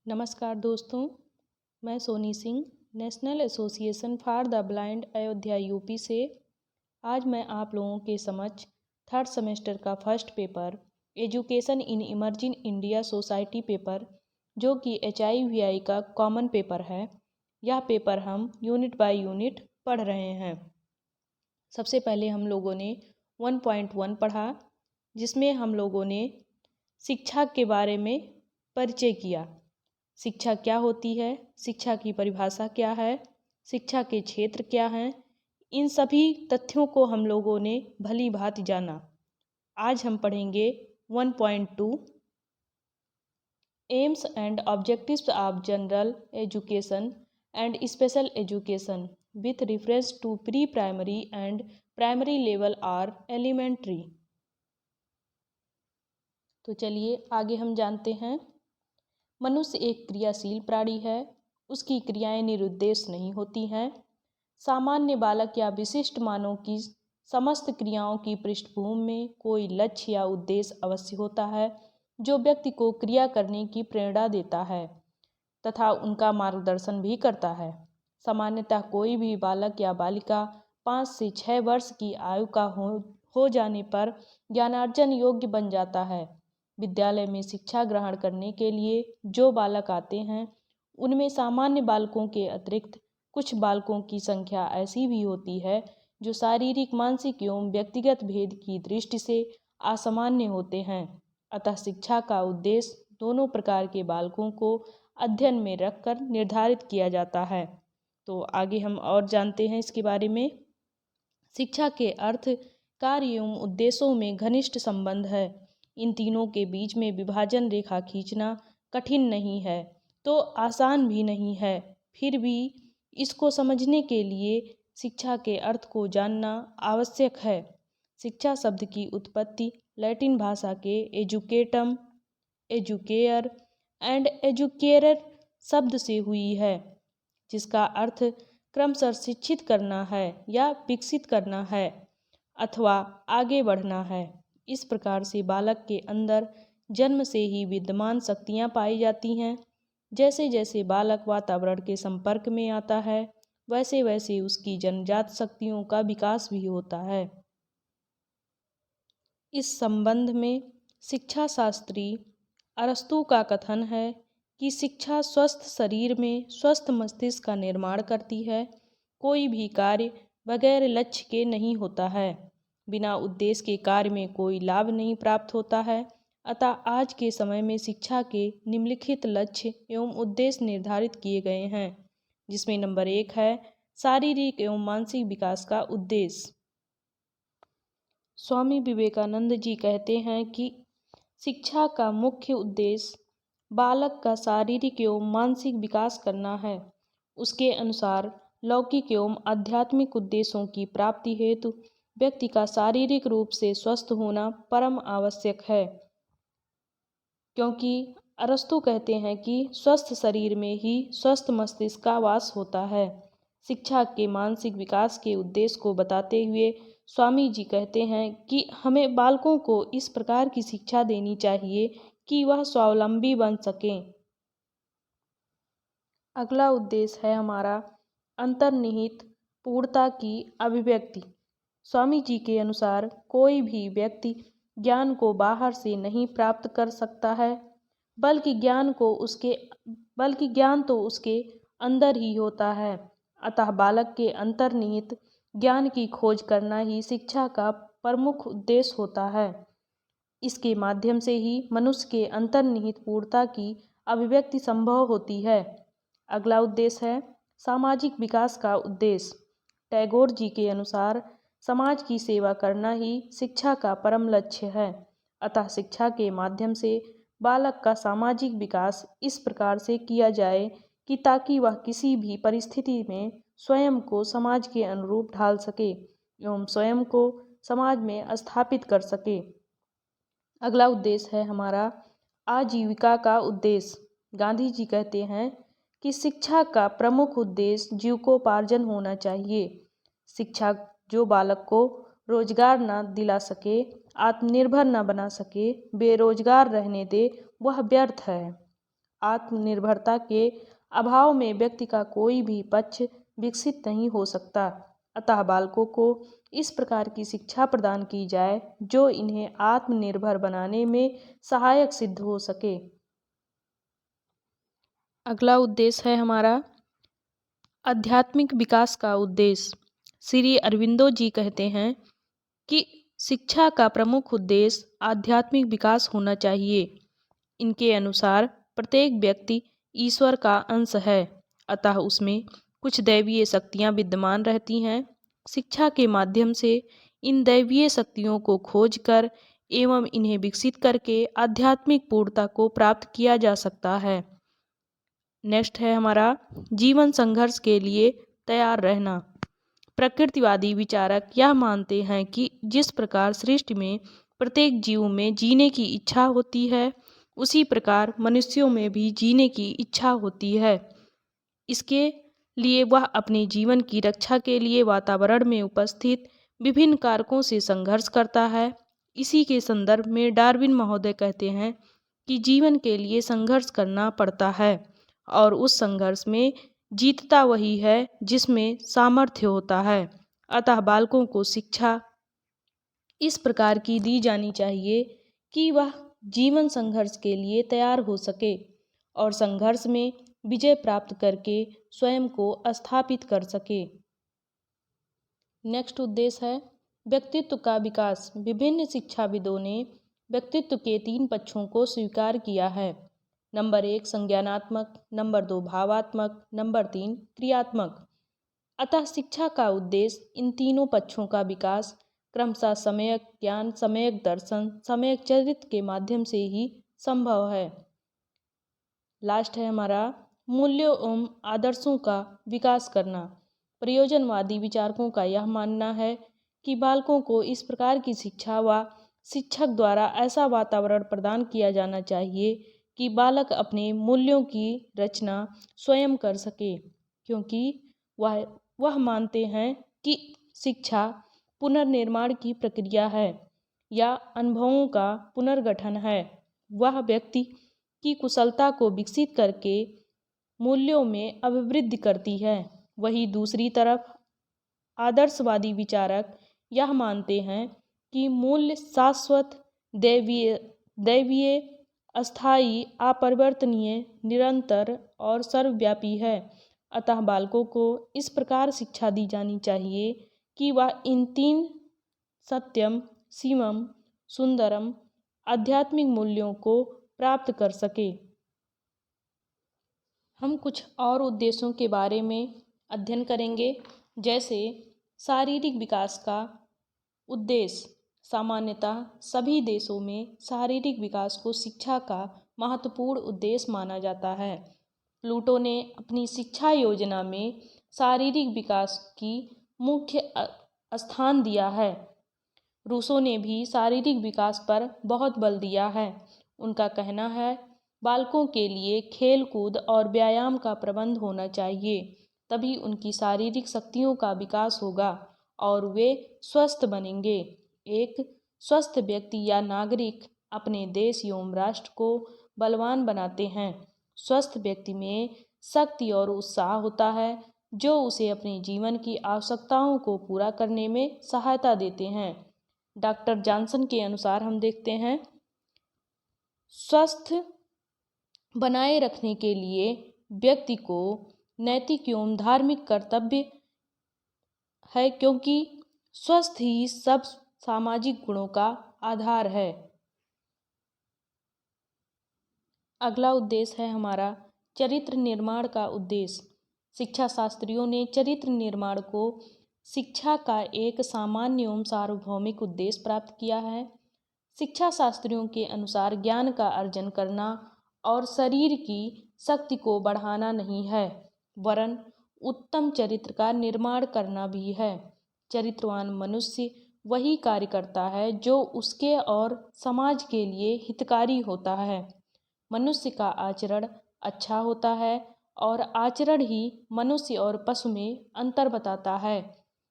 नमस्कार दोस्तों, मैं Soni Singh national association for the blind Ayodhya UP से। आज मैं आप लोगों के समक्ष थर्ड सेमेस्टर का first paper education in emerging India society paper, जो कि HIVI का कॉमन पेपर है, यह पेपर हम यूनिट बाय यूनिट पढ़ रहे हैं। सबसे पहले हम लोगों ने 1.1 पढ़ा, जिसमें हम लोगों ने शिक्षा के बारे में परिचय किया। शिक्षा क्या होती है, शिक्षा की परिभाषा क्या है, शिक्षा के क्षेत्र क्या हैं, इन सभी तथ्यों को हम लोगों ने भली भांति जाना। आज हम पढ़ेंगे 1.2 aims and objectives of general education and special education with reference to pre primary and primary level और एलिमेंट्री। तो चलिए आगे हम जानते हैं। मनुष्य एक क्रियाशील प्राणी है, उसकी क्रियाएं निरुद्देश्य नहीं होती हैं। सामान्य बालक या विशिष्ट मानव की समस्त क्रियाओं की पृष्ठभूमि में कोई लक्ष्य या उद्देश्य अवश्य होता है, जो व्यक्ति को क्रिया करने की प्रेरणा देता है तथा उनका मार्गदर्शन भी करता है। सामान्यतः कोई भी बालक या बालिका 5 से 6 वर्ष की आयु का हो जाने पर ज्ञानार्जन योग्य बन जाता है। विद्यालय में शिक्षा ग्रहण करने के लिए जो बालक आते हैं, उनमें सामान्य बालकों के अतिरिक्त कुछ बालकों की संख्या ऐसी भी होती है जो शारीरिक, मानसिक एवं व्यक्तिगत भेद की दृष्टि से असामान्य होते हैं। अतः शिक्षा का उद्देश्य दोनों प्रकार के बालकों को अध्ययन में रखकर निर्धारित किया जाता है। तो आगे हम और जानते हैं इसके बारे में। शिक्षा के अर्थ, कार्य एवं उद्देश्यों में घनिष्ठ संबंध है। इन तीनों के बीच में विभाजन रेखा खींचना कठिन नहीं है तो आसान भी नहीं है। फिर भी इसको समझने के लिए शिक्षा के अर्थ को जानना आवश्यक है। शिक्षा शब्द की उत्पत्ति लैटिन भाषा के एजुकेटम, एजुकेयर एंड एजुकेरर शब्द से हुई है, जिसका अर्थ क्रमशः शिक्षित करना है या विकसित करना है अथवा आगे बढ़ना है। इस प्रकार से बालक के अंदर जन्म से ही विद्यमान शक्तियाँ पाई जाती हैं। जैसे जैसे बालक वातावरण के संपर्क में आता है, वैसे वैसे उसकी जन्मजात शक्तियों का विकास भी होता है। इस संबंध में शिक्षा शास्त्री अरस्तु का कथन है कि शिक्षा स्वस्थ शरीर में स्वस्थ मस्तिष्क का निर्माण करती है। कोई भी कार्य बगैर लक्ष्य के नहीं होता है। बिना उद्देश्य के कार्य में कोई लाभ नहीं प्राप्त होता है। अतः आज के समय में शिक्षा के निम्नलिखित लक्ष्य एवं उद्देश्य निर्धारित किए गए हैं, जिसमें नंबर 1 है शारीरिक एवं मानसिक विकास का उद्देश्य। स्वामी विवेकानंद जी कहते हैं कि शिक्षा का मुख्य उद्देश्य बालक का शारीरिक एवं मानसिक विकास करना है। उसके अनुसार लौकिक एवं आध्यात्मिक उद्देश्यों की प्राप्ति हेतु व्यक्ति का शारीरिक रूप से स्वस्थ होना परम आवश्यक है, क्योंकि अरस्तु कहते हैं कि स्वस्थ शरीर में ही स्वस्थ मस्तिष्क का वास होता है। शिक्षा के मानसिक विकास के उद्देश्य को बताते हुए स्वामी जी कहते हैं कि हमें बालकों को इस प्रकार की शिक्षा देनी चाहिए कि वह स्वावलंबी बन सकें। अगला उद्देश्य है हमारा अंतर्निहित पूर्णता की अभिव्यक्ति। स्वामी जी के अनुसार कोई भी व्यक्ति ज्ञान को बाहर से नहीं प्राप्त कर सकता है, बल्कि ज्ञान तो उसके अंदर ही होता है। अतः बालक के अंतर्निहित ज्ञान की खोज करना ही शिक्षा का प्रमुख उद्देश्य होता है। इसके माध्यम से ही मनुष्य के अंतर्निहित पूर्णता की अभिव्यक्ति संभव होती है। अगला उद्देश्य है सामाजिक विकास का उद्देश्य। टैगोर जी के अनुसार समाज की सेवा करना ही शिक्षा का परम लक्ष्य है। अतः शिक्षा के माध्यम से बालक का सामाजिक विकास इस प्रकार से किया जाए कि ताकि वह किसी भी परिस्थिति में स्वयं को समाज के अनुरूप ढाल सके एवं स्वयं को समाज में स्थापित कर सके। अगला उद्देश्य है हमारा आजीविका का उद्देश्य। गांधी जी कहते हैं कि शिक्षा का प्रमुख उद्देश्य जीविकोपार्जन होना चाहिए। शिक्षा जो बालक को रोजगार न दिला सके, आत्मनिर्भर न बना सके, बेरोजगार रहने दे, वह व्यर्थ है। आत्मनिर्भरता के अभाव में व्यक्ति का कोई भी पक्ष विकसित नहीं हो सकता। अतः बालकों को इस प्रकार की शिक्षा प्रदान की जाए जो इन्हें आत्मनिर्भर बनाने में सहायक सिद्ध हो सके। अगला उद्देश्य है हमारा आध्यात्मिक विकास का उद्देश्य। श्री अरविंदो जी कहते हैं कि शिक्षा का प्रमुख उद्देश्य आध्यात्मिक विकास होना चाहिए। इनके अनुसार प्रत्येक व्यक्ति ईश्वर का अंश है, अतः उसमें कुछ दैवीय शक्तियाँ विद्यमान रहती हैं। शिक्षा के माध्यम से इन दैवीय शक्तियों को खोजकर एवं इन्हें विकसित करके आध्यात्मिक पूर्णता को प्राप्त किया जा सकता है। नेक्स्ट है हमारा जीवन संघर्ष के लिए तैयार रहना। प्रकृतिवादी विचारक यह मानते हैं कि जिस प्रकार सृष्टि में प्रत्येक जीव में जीने की इच्छा होती है, उसी प्रकार मनुष्यों में भी जीने की इच्छा होती है। इसके लिए वह अपने जीवन की रक्षा के लिए वातावरण में उपस्थित विभिन्न कारकों से संघर्ष करता है। इसी के संदर्भ में डार्विन महोदय कहते हैं कि जीवन के लिए संघर्ष करना पड़ता है और उस संघर्ष में जीतता वही है जिसमें सामर्थ्य होता है। अतः बालकों को शिक्षा इस प्रकार की दी जानी चाहिए कि वह जीवन संघर्ष के लिए तैयार हो सके और संघर्ष में विजय प्राप्त करके स्वयं को स्थापित कर सके। नेक्स्ट उद्देश्य है व्यक्तित्व का विकास। विभिन्न शिक्षाविदों ने व्यक्तित्व के 3 पक्षों को स्वीकार किया है। नंबर 1 संज्ञानात्मक, नंबर 2 भावात्मक, नंबर 3 क्रियात्मक। अतः शिक्षा का उद्देश्य इन तीनों पक्षों का विकास क्रमशः सम्यक ज्ञान, सम्यक दर्शन, सम्यक चरित्र के माध्यम से ही संभव है। लास्ट है हमारा मूल्यों एवं आदर्शों का विकास करना। प्रयोजनवादी विचारकों का यह मानना है कि बालकों को इस प्रकार की शिक्षा व शिक्षक द्वारा ऐसा वातावरण प्रदान किया जाना चाहिए कि बालक अपने मूल्यों की रचना स्वयं कर सके, क्योंकि वह मानते हैं कि शिक्षा पुनर्निर्माण की प्रक्रिया है या अनुभवों का पुनर्गठन है। वह व्यक्ति की कुशलता को विकसित करके मूल्यों में अभिवृद्धि करती है। वहीं दूसरी तरफ आदर्शवादी विचारक यह मानते हैं कि मूल्य शाश्वत, दैवीय, अस्थायी, अपरिवर्तनीय, निरंतर और सर्वव्यापी है। अतः बालकों को इस प्रकार शिक्षा दी जानी चाहिए कि वह इन 3 सत्यम, शिवम, सुंदरम आध्यात्मिक मूल्यों को प्राप्त कर सके। हम कुछ और उद्देश्यों के बारे में अध्ययन करेंगे, जैसे शारीरिक विकास का उद्देश्य। सामान्यतः सभी देशों में शारीरिक विकास को शिक्षा का महत्वपूर्ण उद्देश्य माना जाता है। प्लूटो ने अपनी शिक्षा योजना में शारीरिक विकास की मुख्य स्थान दिया है। रूसो ने भी शारीरिक विकास पर बहुत बल दिया है। उनका कहना है बालकों के लिए खेल कूद और व्यायाम का प्रबंध होना चाहिए, तभी उनकी शारीरिक शक्तियों का विकास होगा और वे स्वस्थ बनेंगे। एक स्वस्थ व्यक्ति या नागरिक अपने देश एवं राष्ट्र को बलवान बनाते हैं। स्वस्थ व्यक्ति में शक्ति और उत्साह होता है जो उसे अपने जीवन की आवश्यकताओं को पूरा करने में सहायता देते हैं। डॉक्टर जॉनसन के अनुसार हम देखते हैं, स्वस्थ बनाए रखने के लिए व्यक्ति को नैतिक एवं धार्मिक कर्तव्य है, क्योंकि स्वस्थ ही सब सामाजिक गुणों का आधार है। अगला उद्देश्य है हमारा चरित्र निर्माण का उद्देश्य। शिक्षा शास्त्रियों ने चरित्र निर्माण को शिक्षा का एक सामान्य एवं सार्वभौमिक उद्देश्य प्राप्त किया है। शिक्षा शास्त्रियों के अनुसार ज्ञान का अर्जन करना और शरीर की शक्ति को बढ़ाना नहीं है, वरन उत्तम चरित्र का निर्माण करना भी है। चरित्रवान मनुष्य वही कार्य करता है जो उसके और समाज के लिए हितकारी होता है। मनुष्य का आचरण अच्छा होता है और आचरण ही मनुष्य और पशु में अंतर बताता है।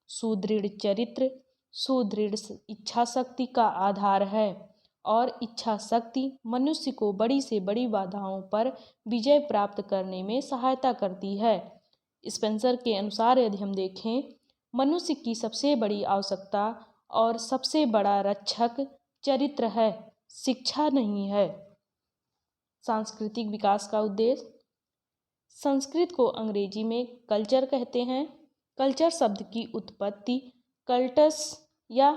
सुदृढ़ चरित्र सुदृढ़ इच्छा शक्ति का आधार है और इच्छा शक्ति मनुष्य को बड़ी से बड़ी बाधाओं पर विजय प्राप्त करने में सहायता करती है। स्पेंसर के अनुसार यदि हम देखें, मनुष्य की सबसे बड़ी आवश्यकता और सबसे बड़ा रक्षक चरित्र है, शिक्षा नहीं है। सांस्कृतिक विकास का उद्देश्य। संस्कृत को अंग्रेजी में कल्चर कहते हैं। कल्चर शब्द की उत्पत्ति कल्टस या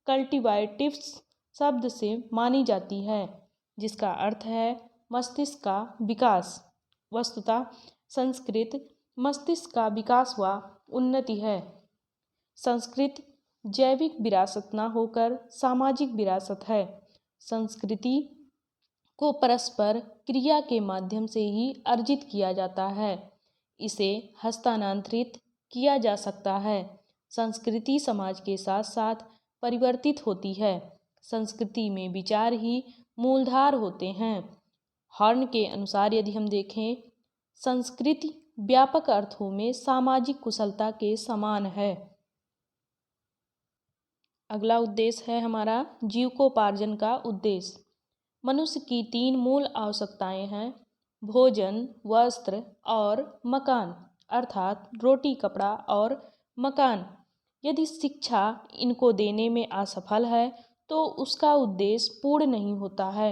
कल्टिवेटिव्स शब्द से मानी जाती है, जिसका अर्थ है मस्तिष्क का विकास। वस्तुतः संस्कृत मस्तिष्क का विकास व उन्नति है। संस्कृत जैविक विरासत न होकर सामाजिक विरासत है। संस्कृति को परस्पर क्रिया के माध्यम से ही अर्जित किया जाता है, इसे हस्तांतरित किया जा सकता है। संस्कृति समाज के साथ साथ परिवर्तित होती है। संस्कृति में विचार ही मूलधार होते हैं। हॉर्न के अनुसार यदि हम देखें, संस्कृति व्यापक अर्थों में सामाजिक कुशलता के समान है। अगला उद्देश्य है हमारा जीविकोपार्जन का उद्देश्य। मनुष्य की 3 मूल आवश्यकताएं हैं, भोजन, वस्त्र और मकान, अर्थात रोटी, कपड़ा और मकान। यदि शिक्षा इनको देने में असफल है तो उसका उद्देश्य पूर्ण नहीं होता है।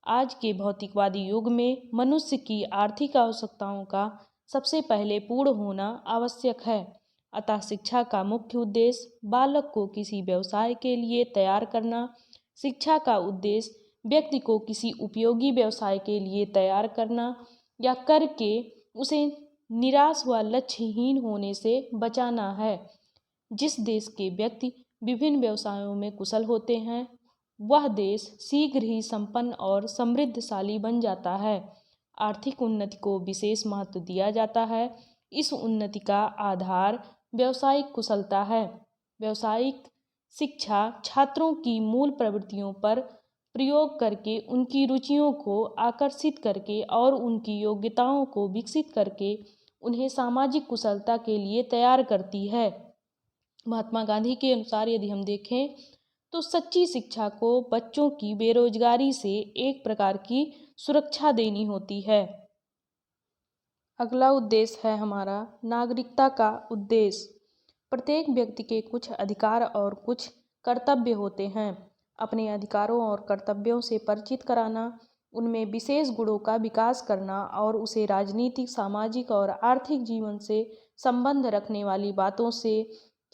आज के भौतिकवादी युग में मनुष्य की आर्थिक आवश्यकताओं का सबसे पहले पूर्ण होना आवश्यक है। अतः शिक्षा का मुख्य उद्देश्य बालक को किसी व्यवसाय के लिए तैयार करना। शिक्षा का उद्देश्य व्यक्ति को किसी उपयोगी व्यवसाय के लिए तैयार करना या करके उसे निराश व लक्ष्यहीन होने से बचाना है। जिस देश के व्यक्ति विभिन्न व्यवसायों में कुशल होते हैं, वह देश शीघ्र ही संपन्न और समृद्धशाली बन जाता है। आर्थिक उन्नति को विशेष महत्व दिया जाता है। इस उन्नति का आधार व्यावसायिक कुशलता है। व्यावसायिक शिक्षा छात्रों की मूल प्रवृत्तियों पर प्रयोग करके उनकी रुचियों को आकर्षित करके और उनकी योग्यताओं को विकसित करके उन्हें सामाजिक कुशलता के लिए तैयार करती है। महात्मा गांधी के अनुसार यदि हम देखें तो सच्ची शिक्षा को बच्चों की बेरोजगारी से एक प्रकार की सुरक्षा देनी होती है। अगला उद्देश्य है हमारा नागरिकता का उद्देश्य। प्रत्येक व्यक्ति के कुछ अधिकार और कुछ कर्तव्य होते हैं। अपने अधिकारों और कर्तव्यों से परिचित कराना, उनमें विशेष गुणों का विकास करना और उसे राजनीतिक, सामाजिक और आर्थिक जीवन से संबंध रखने वाली बातों से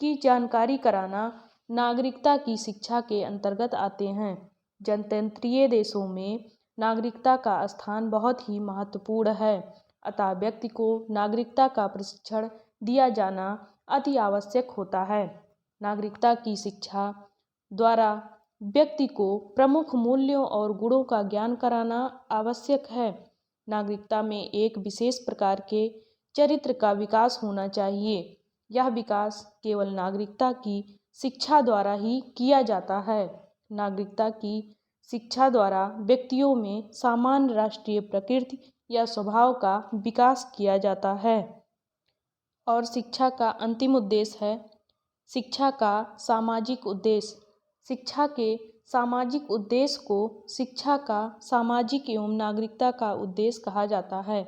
की जानकारी कराना नागरिकता की शिक्षा के अंतर्गत आते हैं। जनतंत्रीय देशों में नागरिकता का स्थान बहुत ही महत्वपूर्ण है। अतः व्यक्ति को नागरिकता का प्रशिक्षण दिया जाना अति आवश्यक होता है। नागरिकता की शिक्षा द्वारा व्यक्ति को प्रमुख मूल्यों और गुणों का ज्ञान कराना आवश्यक है। नागरिकता में एक विशेष प्रकार के चरित्र का विकास होना चाहिए। यह विकास केवल नागरिकता की शिक्षा द्वारा ही किया जाता है। नागरिकता की शिक्षा द्वारा व्यक्तियों में सामान्य राष्ट्रीय प्रकृति या स्वभाव का विकास किया जाता है। और शिक्षा का अंतिम उद्देश्य है शिक्षा का सामाजिक उद्देश्य। शिक्षा के सामाजिक उद्देश्य को शिक्षा का सामाजिक एवं नागरिकता का उद्देश्य कहा जाता है।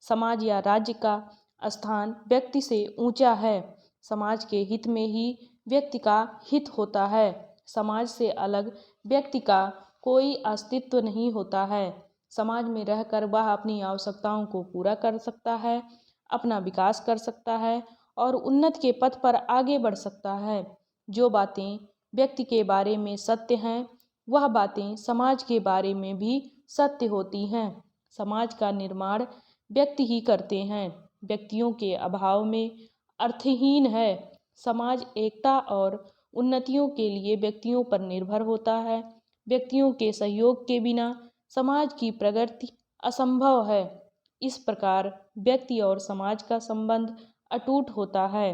समाज या राज्य का स्थान व्यक्ति से ऊंचा है। समाज के हित में ही व्यक्ति का हित होता है। समाज से अलग व्यक्ति का कोई अस्तित्व नहीं होता है। समाज में रहकर वह अपनी आवश्यकताओं को पूरा कर सकता है, अपना विकास कर सकता है और उन्नति के पथ पर आगे बढ़ सकता है। जो बातें व्यक्ति के बारे में सत्य हैं, वह बातें समाज के बारे में भी सत्य होती हैं। समाज का निर्माण व्यक्ति ही करते हैं। व्यक्तियों के अभाव में अर्थहीन है। समाज एकता और उन्नतियों के लिए व्यक्तियों पर निर्भर होता है। व्यक्तियों के सहयोग के बिना समाज की प्रगति असंभव है। इस प्रकार व्यक्ति और समाज का संबंध अटूट होता है।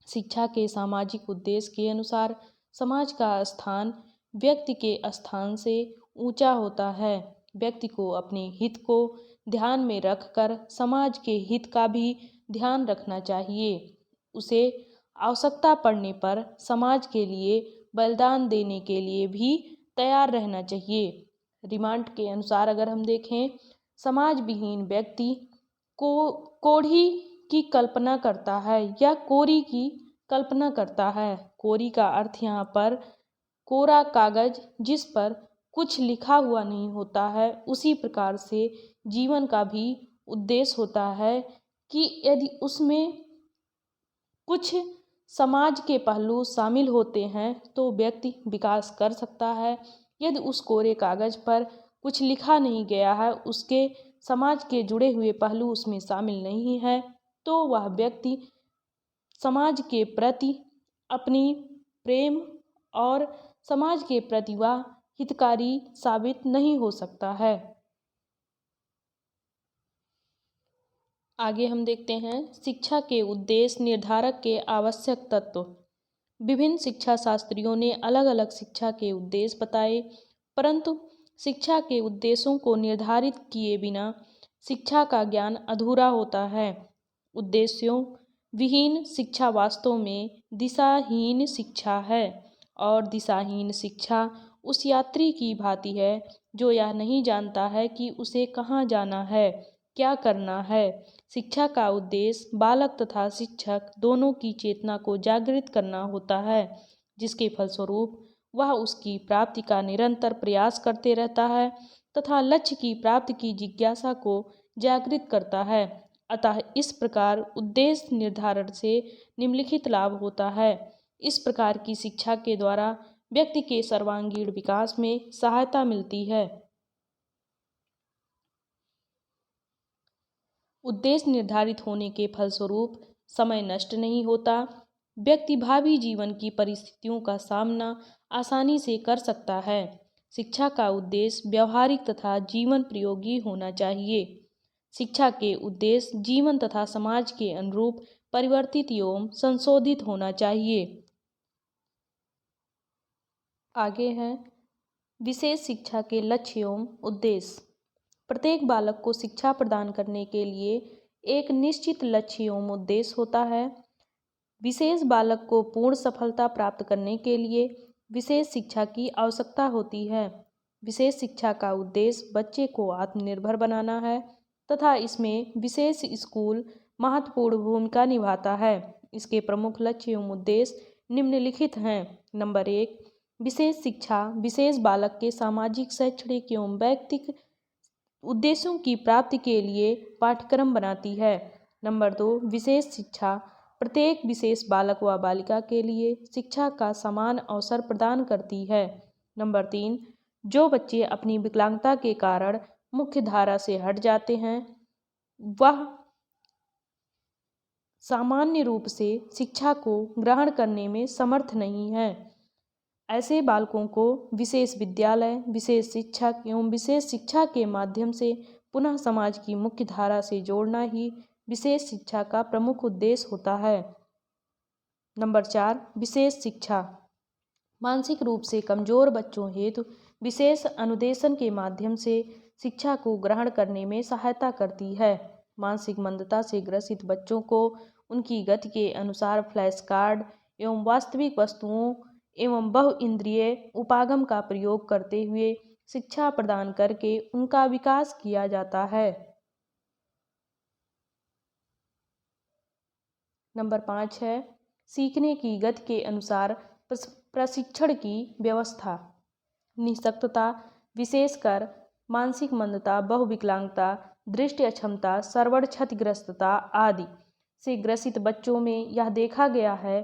शिक्षा के सामाजिक उद्देश्य के अनुसार समाज का स्थान व्यक्ति के स्थान से ऊंचा होता है। व्यक्ति को अपने हित को ध्यान में रखकर समाज के हित का भी ध्यान रखना चाहिए। उसे आवश्यकता पड़ने पर समाज के लिए बलिदान देने के लिए भी तैयार रहना चाहिए। रिमांड के अनुसार अगर हम देखें, समाज विहीन व्यक्ति को कोढ़ी की कल्पना करता है या कोरी की कल्पना करता है। कोरी का अर्थ यहाँ पर कोरा कागज जिस पर कुछ लिखा हुआ नहीं होता है। उसी प्रकार से जीवन का भी उद्देश्य होता है कि यदि उसमें कुछ समाज के पहलू शामिल होते हैं तो व्यक्ति विकास कर सकता है। यदि उस कोरे कागज पर कुछ लिखा नहीं गया है, उसके समाज के जुड़े हुए पहलू उसमें शामिल नहीं है, तो वह व्यक्ति समाज के प्रति अपनी प्रेम और समाज के प्रति वह हितकारी साबित नहीं हो सकता है। आगे हम देखते हैं शिक्षा के उद्देश्य निर्धारक के आवश्यक तत्व। विभिन्न शिक्षा शास्त्रियों ने अलग अलग शिक्षा के उद्देश्य बताए, परंतु शिक्षा के उद्देश्यों को निर्धारित किए बिना शिक्षा का ज्ञान अधूरा होता है। उद्देश्यों विहीन शिक्षा वास्तव में दिशाहीन शिक्षा है, और दिशाहीन शिक्षा उस यात्री की भांति है जो यह नहीं जानता है कि उसे कहाँ जाना है, क्या करना है। शिक्षा का उद्देश्य बालक तथा शिक्षक दोनों की चेतना को जागृत करना होता है, जिसके फलस्वरूप वह उसकी प्राप्ति का निरंतर प्रयास करते रहता है तथा लक्ष्य की प्राप्ति की जिज्ञासा को जागृत करता है। अतः इस प्रकार उद्देश्य निर्धारण से निम्नलिखित लाभ होता है। इस प्रकार की शिक्षा के द्वारा व्यक्ति के सर्वांगीण विकास में सहायता मिलती है। उद्देश्य निर्धारित होने के फलस्वरूप समय नष्ट नहीं होता। व्यक्ति भावी जीवन की परिस्थितियों का सामना आसानी से कर सकता है। शिक्षा का उद्देश्य व्यवहारिक तथा जीवन प्रयोगी होना चाहिए। शिक्षा के उद्देश्य जीवन तथा समाज के अनुरूप परिवर्तित एवं संशोधित होना चाहिए। आगे है विशेष शिक्षा के लक्ष्य एवं उद्देश्य। प्रत्येक बालक को शिक्षा प्रदान करने के लिए एक निश्चित लक्ष्य एवं उद्देश्य होता है। विशेष बालक को पूर्ण सफलता प्राप्त करने के लिए विशेष शिक्षा की आवश्यकता होती है। विशेष शिक्षा का उद्देश्य बच्चे को आत्मनिर्भर बनाना है तथा इसमें विशेष स्कूल महत्वपूर्ण भूमिका निभाता है। इसके प्रमुख लक्ष्य एवं उद्देश्य निम्नलिखित हैं। नंबर 1, विशेष शिक्षा विशेष बालक के सामाजिक, शैक्षणिक एवं वैयक्तिक उद्देश्यों की प्राप्ति के लिए पाठ्यक्रम बनाती है। नंबर 2, विशेष शिक्षा प्रत्येक विशेष बालक व बालिका के लिए शिक्षा का समान अवसर प्रदान करती है। नंबर 3, जो बच्चे अपनी विकलांगता के कारण मुख्य धारा से हट जाते हैं, वह सामान्य रूप से शिक्षा को ग्रहण करने में समर्थ नहीं है। ऐसे बालकों को विशेष विद्यालय, विशेष शिक्षक एवं विशेष शिक्षा के माध्यम से पुनः समाज की मुख्य धारा से जोड़ना ही विशेष शिक्षा का प्रमुख उद्देश्य होता है। नंबर 4, विशेष शिक्षा मानसिक रूप से कमजोर बच्चों हेतु विशेष अनुदेशन के माध्यम से शिक्षा को ग्रहण करने में सहायता करती है। मानसिक मंदता से ग्रसित बच्चों को उनकी गति के अनुसार फ्लैश कार्ड एवं वास्तविक वस्तुओं एवं बहुइंद्रिय उपागम का प्रयोग करते हुए शिक्षा प्रदान करके उनका विकास किया जाता है। नंबर 5 है सीखने की गति के अनुसार प्रशिक्षण की व्यवस्था। निःशक्तता, विशेषकर मानसिक मंदता, बहुविकलांगता, दृष्टि अक्षमता, श्रवण क्षतिग्रस्तता आदि से ग्रसित बच्चों में यह देखा गया है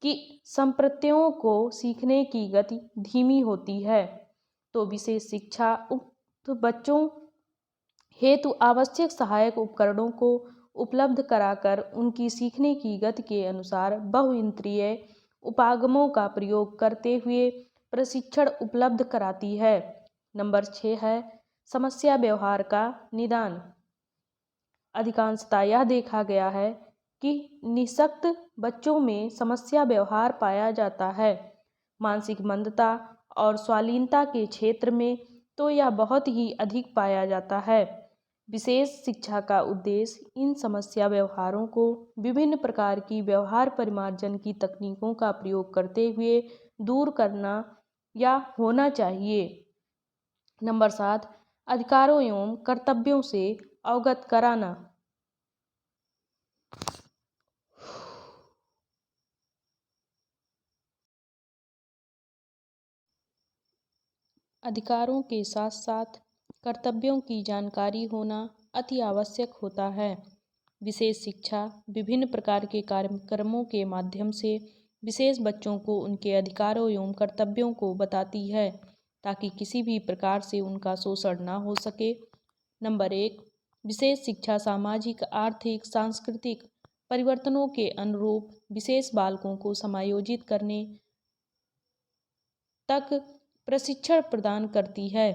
कि संप्रत्यों को सीखने की गति धीमी होती है। तो विशेष शिक्षा उक्त बच्चों हेतु आवश्यक सहायक उपकरणों को उपलब्ध कराकर उनकी सीखने की गति के अनुसार बहुइंद्रिय उपागमों का प्रयोग करते हुए प्रशिक्षण उपलब्ध कराती है। नंबर 6 है समस्या व्यवहार का निदान। अधिकांशतः यह देखा गया है कि निःशक्त बच्चों में समस्या व्यवहार पाया जाता है। मानसिक मंदता और स्वालीनता के क्षेत्र में तो यह बहुत ही अधिक पाया जाता है। विशेष शिक्षा का उद्देश्य इन समस्या व्यवहारों को विभिन्न प्रकार की व्यवहार परिमार्जन की तकनीकों का प्रयोग करते हुए दूर करना या होना चाहिए। नंबर 7, अधिकारों एवं कर्तव्यों से अवगत कराना। अधिकारों के साथ साथ कर्तव्यों की जानकारी होना अति आवश्यक होता है। विशेष शिक्षा विभिन्न प्रकार के कार्यक्रमों के माध्यम से विशेष बच्चों को उनके अधिकारों एवं कर्तव्यों को बताती है ताकि किसी भी प्रकार से उनका शोषण ना हो सके। नंबर 1, विशेष शिक्षा सामाजिक, आर्थिक, सांस्कृतिक परिवर्तनों के अनुरूप विशेष बालकों को समायोजित करने तक प्रशिक्षण प्रदान करती है।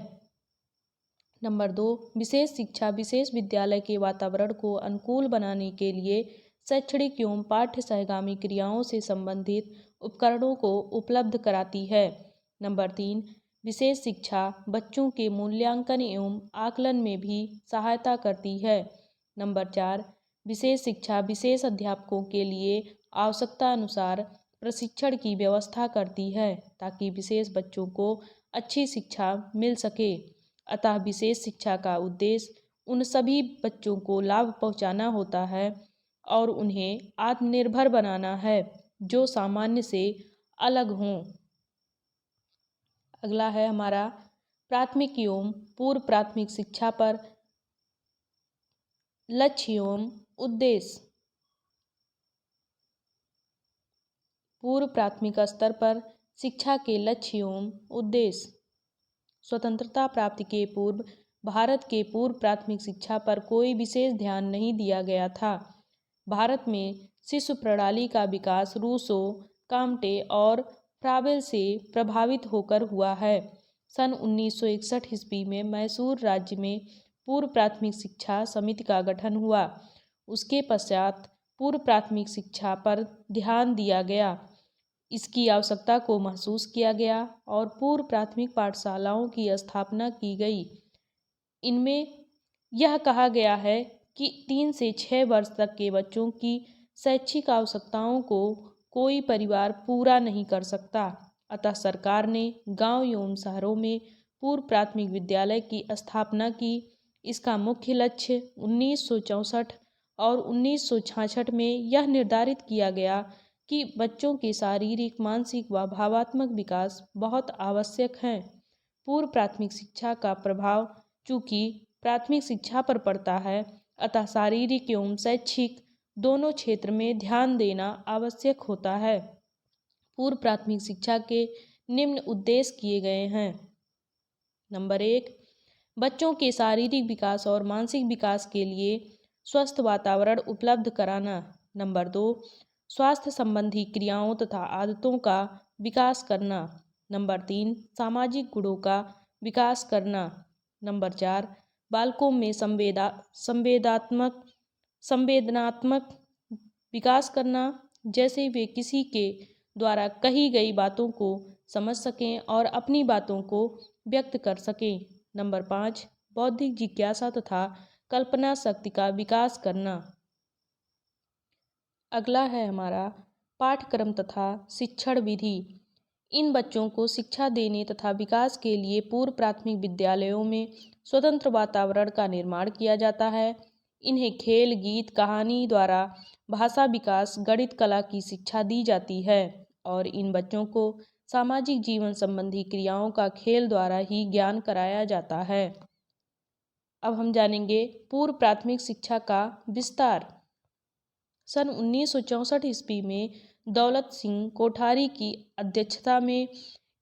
नंबर 2, विशेष शिक्षा विशेष विद्यालय के वातावरण को अनुकूल बनाने के लिए शैक्षणिक एवं पाठ्य सहगामी क्रियाओं से संबंधित उपकरणों को उपलब्ध कराती है। नंबर 3, विशेष शिक्षा बच्चों के मूल्यांकन एवं आकलन में भी सहायता करती है। नंबर 4, विशेष शिक्षा विशेष अध्यापकों के लिए आवश्यकता अनुसार प्रशिक्षण की व्यवस्था करती है ताकि विशेष बच्चों को अच्छी शिक्षा मिल सके। अतः विशेष शिक्षा का उद्देश्य उन सभी बच्चों को लाभ पहुंचाना होता है और उन्हें आत्मनिर्भर बनाना है जो सामान्य से अलग हों। अगला है हमारा प्राथमिक एवं पूर्व प्राथमिक शिक्षा पर लक्ष्य एवं उद्देश्य। पूर्व प्राथमिक स्तर पर शिक्षा के लक्ष्य एवं उद्देश्य। स्वतंत्रता प्राप्ति के पूर्व भारत के पूर्व प्राथमिक शिक्षा पर कोई विशेष ध्यान नहीं दिया गया था। भारत में शिशु प्रणाली का विकास रूसो, काम्टे और फ्राबेल से प्रभावित होकर हुआ है। सन 1961 ईस्वी में मैसूर राज्य में पूर्व प्राथमिक शिक्षा समिति का गठन हुआ। उसके पश्चात पूर्व प्राथमिक शिक्षा पर ध्यान दिया गया, इसकी आवश्यकता को महसूस किया गया और पूर्व प्राथमिक पाठशालाओं की स्थापना की गई। इनमें यह कहा गया है कि 3 से 6 वर्ष तक के बच्चों की शैक्षिक आवश्यकताओं को कोई परिवार पूरा नहीं कर सकता। अतः सरकार ने गांव एवं शहरों में पूर्व प्राथमिक विद्यालय की स्थापना की। इसका मुख्य लक्ष्य 1964 और 1966 में यह निर्धारित किया गया कि बच्चों के शारीरिक, मानसिक व भावात्मक विकास बहुत आवश्यक है। पूर्व प्राथमिक शिक्षा का प्रभाव चूँकि प्राथमिक शिक्षा पर पड़ता है, अतः शारीरिक एवं शैक्षिक दोनों क्षेत्र में ध्यान देना आवश्यक होता है। पूर्व प्राथमिक शिक्षा के निम्न उद्देश्य किए गए हैं। नंबर 1, बच्चों के शारीरिक विकास और मानसिक विकास के लिए स्वस्थ वातावरण उपलब्ध कराना। नंबर 2, स्वास्थ्य संबंधी क्रियाओं तथा आदतों का विकास करना। नंबर 3, सामाजिक गुणों का विकास करना। नंबर 4, बालकों में संवेदनात्मक विकास करना, जैसे वे किसी के द्वारा कही गई बातों को समझ सकें और अपनी बातों को व्यक्त कर सकें। नंबर 5, बौद्धिक जिज्ञासा तथा कल्पना शक्ति का विकास करना। अगला है हमारा पाठ्यक्रम तथा शिक्षण विधि। इन बच्चों को शिक्षा देने तथा विकास के लिए पूर्व प्राथमिक विद्यालयों में स्वतंत्र वातावरण का निर्माण किया जाता है। इन्हें खेल, गीत, कहानी द्वारा भाषा विकास, गणित, कला की शिक्षा दी जाती है और इन बच्चों को सामाजिक जीवन संबंधी क्रियाओं का खेल द्वारा ही ज्ञान कराया जाता है। अब हम जानेंगे पूर्व प्राथमिक शिक्षा का विस्तार। सन 1964 ईस्वी में दौलत सिंह कोठारी की अध्यक्षता में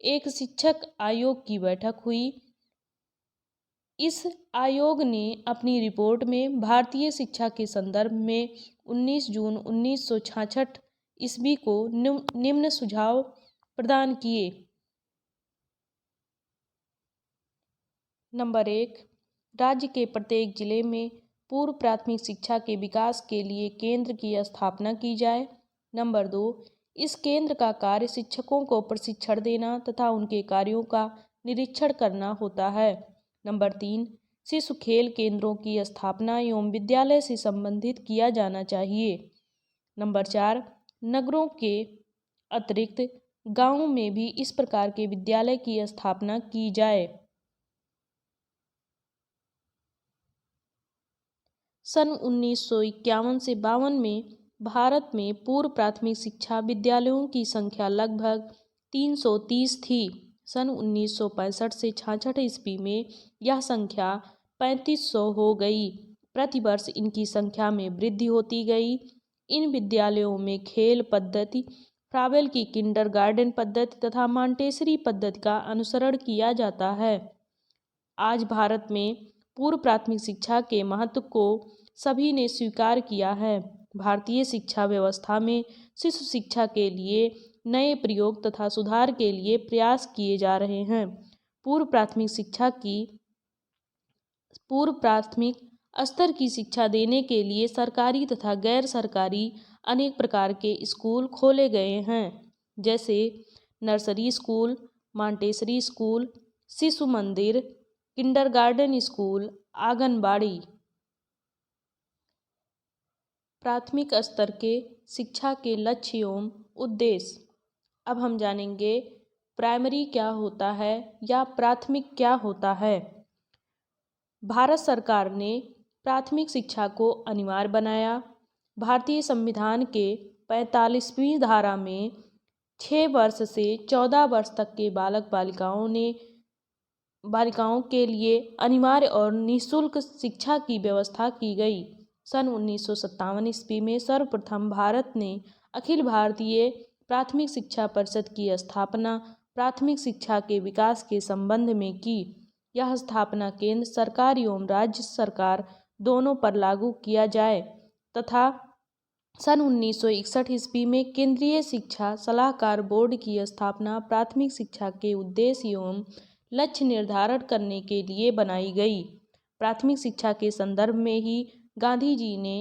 एक शिक्षक आयोग की बैठक हुई। इस आयोग ने अपनी रिपोर्ट में भारतीय शिक्षा के संदर्भ में 19 जून 1966 ईस्वी को निम्न सुझाव प्रदान किए। नंबर 1, राज्य के प्रत्येक जिले में पूर्व प्राथमिक शिक्षा के विकास के लिए केंद्र की स्थापना की जाए। नंबर 2, इस केंद्र का कार्य शिक्षकों को प्रशिक्षण देना तथा उनके कार्यों का निरीक्षण करना होता है। नंबर 3, शिशु खेल केंद्रों की स्थापना एवं विद्यालय से संबंधित किया जाना चाहिए। नंबर 4, नगरों के अतिरिक्त गाँव में भी इस प्रकार के विद्यालय की स्थापना की जाए। सन 1951 से 52 में भारत में पूर्व प्राथमिक शिक्षा विद्यालयों की संख्या लगभग 330 थी। सन 1965 से 66 ईस्वी में यह संख्या 3500 हो गई। प्रतिवर्ष इनकी संख्या में वृद्धि होती गई। इन विद्यालयों में खेल पद्धति, फ्रावेल की किंडरगार्टन पद्धति तथा मॉन्टेसरी पद्धति का अनुसरण किया जाता है। आज भारत में पूर्व प्राथमिक शिक्षा के महत्व को सभी ने स्वीकार किया है। भारतीय शिक्षा व्यवस्था में शिशु शिक्षा के लिए नए प्रयोग तथा सुधार के लिए प्रयास किए जा रहे हैं। पूर्व प्राथमिक स्तर की शिक्षा देने के लिए सरकारी तथा गैर सरकारी अनेक प्रकार के स्कूल खोले गए हैं, जैसे नर्सरी स्कूल, मॉन्टेसरी स्कूल, शिशु मंदिर, किंडरगार्टन स्कूल, आंगनबाड़ी। प्राथमिक स्तर के शिक्षा के लक्ष्य एवं उद्देश्य। अब हम जानेंगे प्राइमरी क्या होता है या प्राथमिक क्या होता है। भारत सरकार ने प्राथमिक शिक्षा को अनिवार्य बनाया। भारतीय संविधान के 45वीं धारा में 6 वर्ष से 14 वर्ष तक के बालिकाओं के लिए अनिवार्य और निःशुल्क शिक्षा की व्यवस्था की गई। सन 1957 ईस्वी में सर्वप्रथम भारत ने अखिल भारतीय प्राथमिक शिक्षा परिषद की स्थापना प्राथमिक शिक्षा के विकास के संबंध में की। यह स्थापना केंद्र सरकार एवं राज्य सरकार दोनों पर लागू किया जाए तथा सन 1961 ईस्वी में केंद्रीय शिक्षा सलाहकार बोर्ड की स्थापना प्राथमिक शिक्षा के उद्देश्य एवं लक्ष्य निर्धारण करने के लिए बनाई गई। प्राथमिक शिक्षा के संदर्भ में ही गांधी जी ने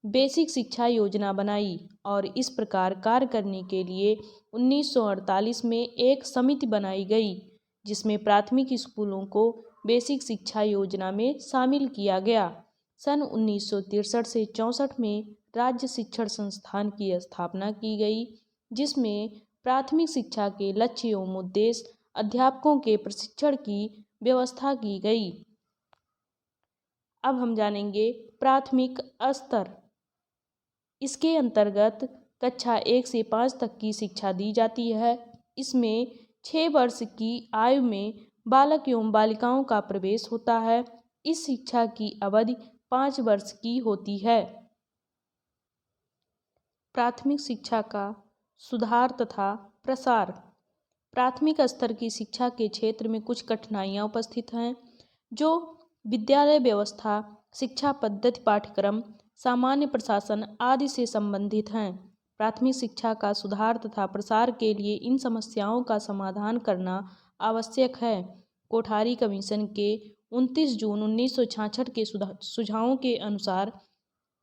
बेसिक शिक्षा योजना बनाई और इस प्रकार कार्य करने के लिए 1948 में एक समिति बनाई गई, जिसमें प्राथमिक स्कूलों को बेसिक शिक्षा योजना में शामिल किया गया। सन 1963 से 64 में राज्य शिक्षण संस्थान की स्थापना की गई, जिसमें प्राथमिक शिक्षा के लक्ष्य एवं उद्देश्य, अध्यापकों के प्रशिक्षण की व्यवस्था की गई। अब हम जानेंगे प्राथमिक स्तर। इसके अंतर्गत कक्षा 1 से 5 तक की शिक्षा दी जाती है। इसमें 6 वर्ष की आयु में बालक एवं बालिकाओं का प्रवेश होता है। इस शिक्षा की अवधि 5 वर्ष की होती है। प्राथमिक शिक्षा का सुधार तथा प्रसार। प्राथमिक स्तर की शिक्षा के क्षेत्र में कुछ कठिनाइयाँ उपस्थित हैं, जो विद्यालय व्यवस्था, शिक्षा पद्धति, पाठ्यक्रम, सामान्य प्रशासन आदि से संबंधित हैं। प्राथमिक शिक्षा का सुधार तथा प्रसार के लिए इन समस्याओं का समाधान करना आवश्यक है। कोठारी कमीशन के 29 जून 1966 के सुझावों के अनुसार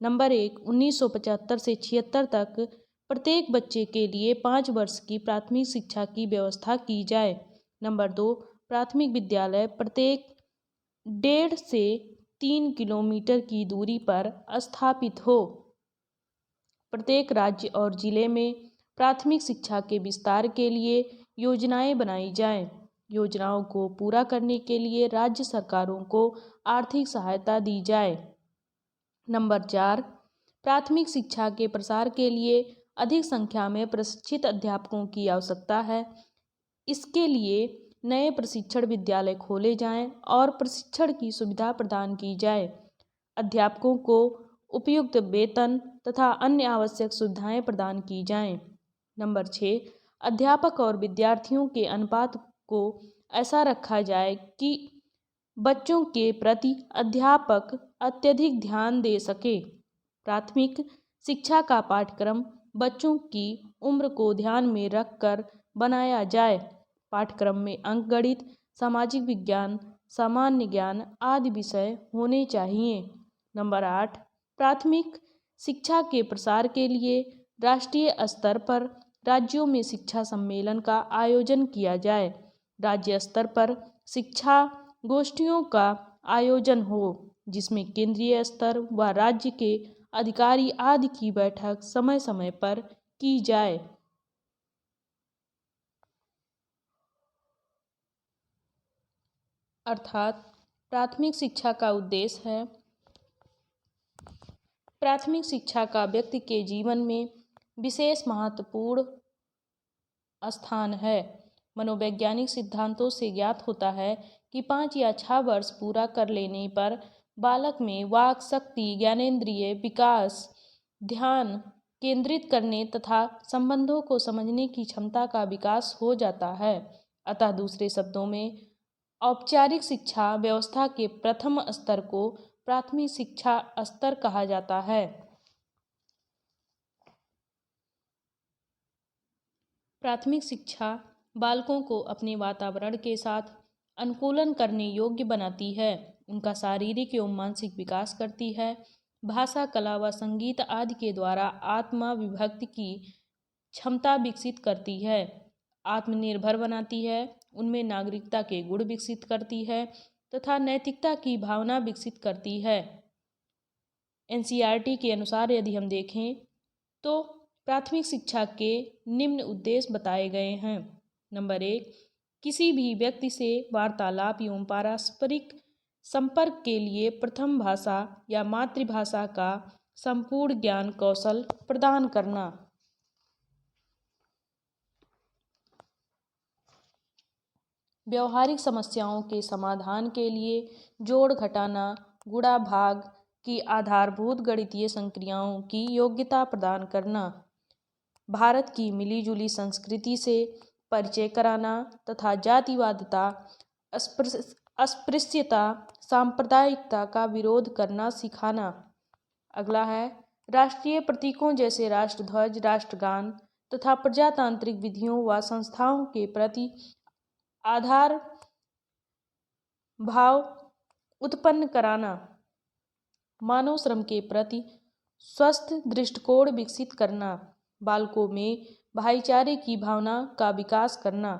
नंबर 1, 1975 से 76 तक प्रत्येक बच्चे के लिए 5 वर्ष की प्राथमिक शिक्षा की व्यवस्था की जाए। नंबर 2, प्राथमिक विद्यालय प्रत्येक 1.5 से 3 किलोमीटर की दूरी पर स्थापित हो। प्रत्येक राज्य और जिले में प्राथमिक शिक्षा के विस्तार के लिए योजनाएं बनाई जाएं। योजनाओं को पूरा करने के लिए राज्य सरकारों को आर्थिक सहायता दी जाए। नंबर 4, प्राथमिक शिक्षा के प्रसार के लिए अधिक संख्या में प्रशिक्षित अध्यापकों की आवश्यकता है। इसके लिए नए प्रशिक्षण विद्यालय खोले जाएं और प्रशिक्षण की सुविधा प्रदान की जाए। अध्यापकों को उपयुक्त वेतन तथा अन्य आवश्यक सुविधाएं प्रदान की जाएं। नंबर 6, अध्यापक और विद्यार्थियों के अनुपात को ऐसा रखा जाए कि बच्चों के प्रति अध्यापक अत्यधिक ध्यान दे सके। प्राथमिक शिक्षा का पाठ्यक्रम बच्चों की उम्र को ध्यान में रखकर बनाया जाए। पाठ्यक्रम में अंकगणित, सामाजिक विज्ञान, सामान्य ज्ञान आदि विषय होने चाहिए। नंबर 8, प्राथमिक शिक्षा के प्रसार के लिए राष्ट्रीय स्तर पर राज्यों में शिक्षा सम्मेलन का आयोजन किया जाए। राज्य स्तर पर शिक्षा गोष्ठियों का आयोजन हो, जिसमें केंद्रीय स्तर व राज्य के अधिकारी आदि की बैठक समय समय पर की जाए। अर्थात प्राथमिक शिक्षा का उद्देश्य है। प्राथमिक शिक्षा का व्यक्ति के जीवन में विशेष महत्वपूर्ण स्थान है। मनोवैज्ञानिक सिद्धांतों से ज्ञात होता है कि 5 या 6 वर्ष पूरा कर लेने पर बालक में वाक शक्ति, ज्ञानेंद्रिय विकास, ध्यान केंद्रित करने तथा संबंधों को समझने की क्षमता का विकास हो जाता है। अतः दूसरे शब्दों में औपचारिक शिक्षा व्यवस्था के प्रथम स्तर को प्राथमिक शिक्षा स्तर कहा जाता है। प्राथमिक शिक्षा बालकों को अपने वातावरण के साथ अनुकूलन करने योग्य बनाती है, उनका शारीरिक एवं मानसिक विकास करती है, भाषा, कला व संगीत आदि के द्वारा आत्माभिव्यक्ति की क्षमता विकसित करती है, आत्मनिर्भर बनाती है, उनमें नागरिकता के गुण विकसित करती है तथा नैतिकता की भावना विकसित करती है। एनसीईआरटी के अनुसार यदि हम देखें तो प्राथमिक शिक्षा के निम्न उद्देश्य बताए गए हैं। नंबर 1, किसी भी व्यक्ति से वार्तालाप एवं पारस्परिक संपर्क के लिए प्रथम भाषा या मातृभाषा का संपूर्ण ज्ञान कौशल प्रदान करना। व्यवहारिक समस्याओं के समाधान के लिए जोड़ घटाना, गुणा भाग की आधारभूत गणितीय संक्रियाओं की योग्यता प्रदान करना। भारत की मिलीजुली संस्कृति से परिचय कराना तथा जातिवादिता, अस्पृश्यता, सांप्रदायिकता का विरोध करना सिखाना। अगला है राष्ट्रीय प्रतीकों जैसे राष्ट्रध्वज, राष्ट्रगान तथा प्रजातांत्रिक विधियों व संस्थाओं के प्रति आधार भाव उत्पन्न कराना। मानव श्रम के प्रति स्वस्थ दृष्टिकोण विकसित करना। बालकों में भाईचारे की भावना का विकास करना।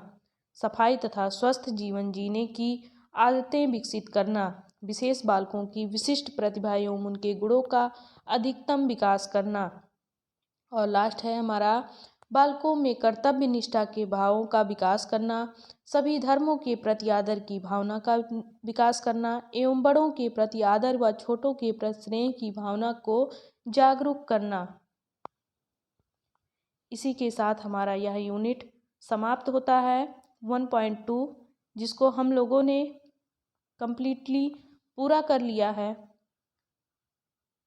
सफाई तथा स्वस्थ जीवन जीने की आदतें विकसित करना। विशेष बालकों की विशिष्ट प्रतिभा एवं उनके गुणों का अधिकतम विकास करना। और लास्ट है हमारा बालकों में कर्तव्य निष्ठा के भावों का विकास करना, सभी धर्मों के प्रति आदर की भावना का विकास करना एवं बड़ों के प्रति आदर व छोटों के प्रति स्नेह की भावना को जागरूक करना। इसी के साथ हमारा यह यूनिट समाप्त होता है 1.2, जिसको हम लोगों ने कंप्लीटली पूरा कर लिया है।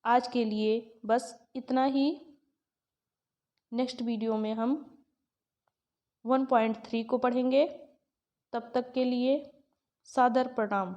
आज के लिए बस इतना ही। नेक्स्ट वीडियो में हम 1.3 को पढ़ेंगे। तब तक के लिए सादर प्रणाम।